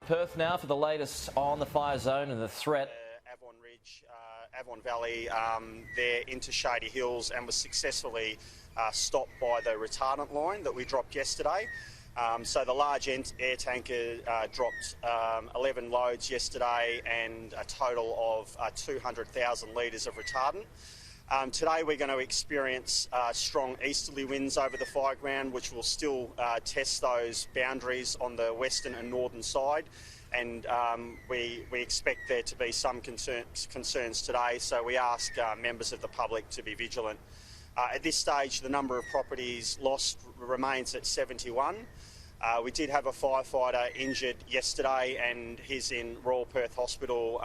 Perth now for the latest on the fire zone and the threat. Avon Ridge, Avon Valley, there into Shady Hills, and was successfully stopped by the retardant line that we dropped yesterday. So the large air tanker dropped 11 loads yesterday and a total of 200,000 litres of retardant. Today we're going to experience strong easterly winds over the fireground, which will still test those boundaries on the western and northern side, and we expect there to be some concerns today, so we ask members of the public to be vigilant. At this stage, the number of properties lost remains at 71. We did have a firefighter injured yesterday, and he's in Royal Perth Hospital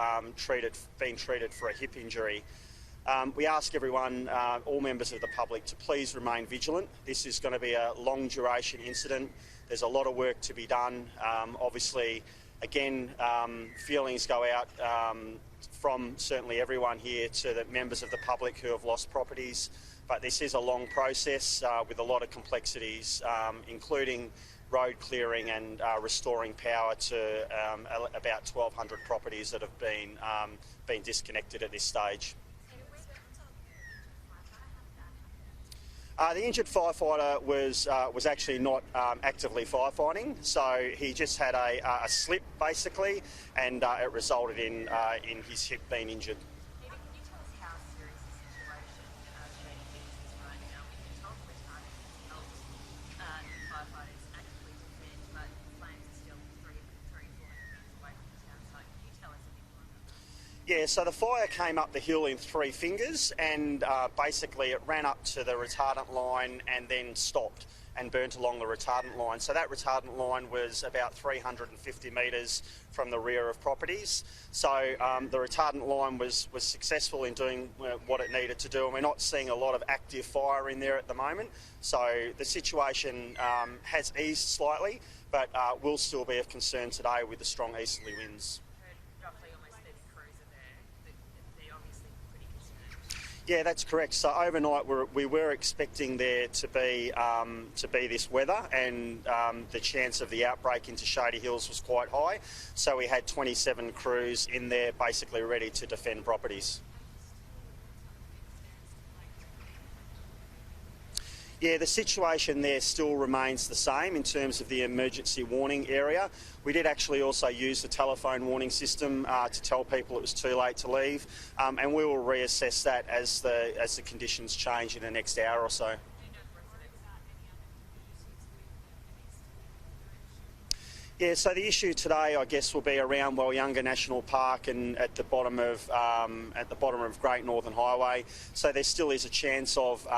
being treated for a hip injury. We ask everyone, all members of the public, to please remain vigilant. This is going to be a long duration incident. There's a lot of work to be done. Obviously, again, feelings go out from certainly everyone here to the members of the public who have lost properties. But this is a long process with a lot of complexities, including road clearing and restoring power to about 1,200 properties that have been disconnected at this stage. The injured firefighter was actually not actively firefighting, so he just had a slip basically, and it resulted in his hip being injured. Can you tell us how serious the situation Shady Hills is right now? We've been told retardant has helped firefighters actively defend, but flames are still 300 metres away from the town site. Can you tell us a bit more about that? Yeah, so the fire came up the hill in 3 fingers, and basically it ran up to the retardant line and then stopped and burnt along the retardant line. So that retardant line was about 350 metres from the rear of properties. So the retardant line was successful in doing what it needed to do, and we're not seeing a lot of active fire in there at the moment. So the situation has eased slightly, but will still be of concern today with the strong easterly winds. Yeah, that's correct. So overnight we were expecting there to be this weather, and the chance of the outbreak into Shady Hills was quite high. So we had 27 crews in there basically ready to defend properties. Yeah, the situation there still remains the same in terms of the emergency warning area. We did actually also use the telephone warning system to tell people it was too late to leave, and we will reassess that as the conditions change in the next hour or so. Yeah, so the issue today, I guess, will be around Wallyunga National Park and at the bottom of Great Northern Highway. So there still is a chance of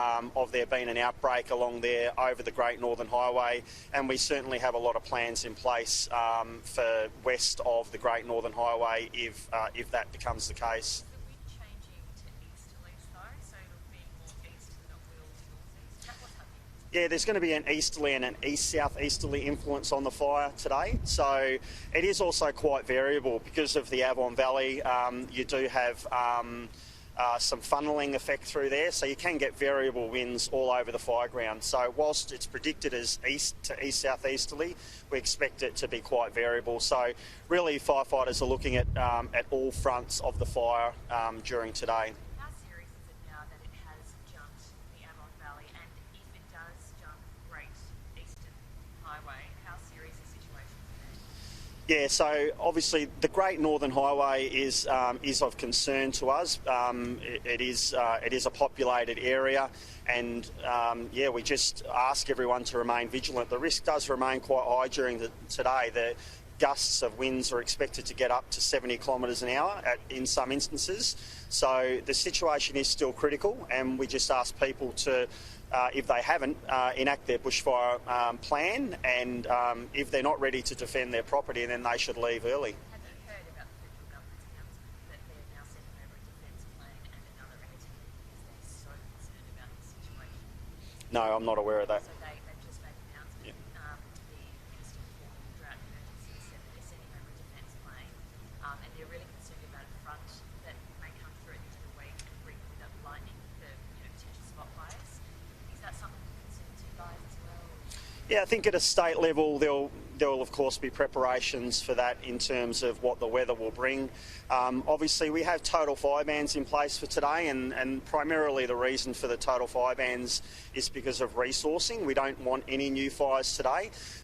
there being an outbreak along there over the Great Northern Highway, and we certainly have a lot of plans in place for west of the Great Northern Highway if that becomes the case. Yeah, there's going to be an easterly and an east-south-easterly influence on the fire today. So it is also quite variable because of the Avon Valley. You do have some funneling effect through there, so you can get variable winds all over the fireground. So whilst it's predicted as east to east-south-easterly, we expect it to be quite variable. So really, firefighters are looking at all fronts of the fire during today. Yeah, so obviously the Great Northern Highway is of concern to us. It is a populated area, and yeah, we just ask everyone to remain vigilant. The risk does remain quite high during today. The gusts of winds are expected to get up to 70 kilometres an hour in some instances. So the situation is still critical, and we just ask people to, if they haven't, enact their bushfire plan, and if they're not ready to defend their property, then they should leave early. Have you heard about the federal government's announcement that they're now sending over a defence plan and another airtanker because they're so concerned about the situation? No, I'm not aware of that. So they've just made an announcement. Yeah. The Minister for Drought and Emergency said that they're sending over a defence plan, and they're really concerned about a front that may come through at the end of the week and bring with it lightning for potential spot fires. Is that something that concerns you guys as well? Yeah, I think at a state level there'll there will, of course, be preparations for that in terms of what the weather will bring. Obviously, we have total fire bans in place for today, and primarily the reason for the total fire bans is because of resourcing. We don't want any new fires today.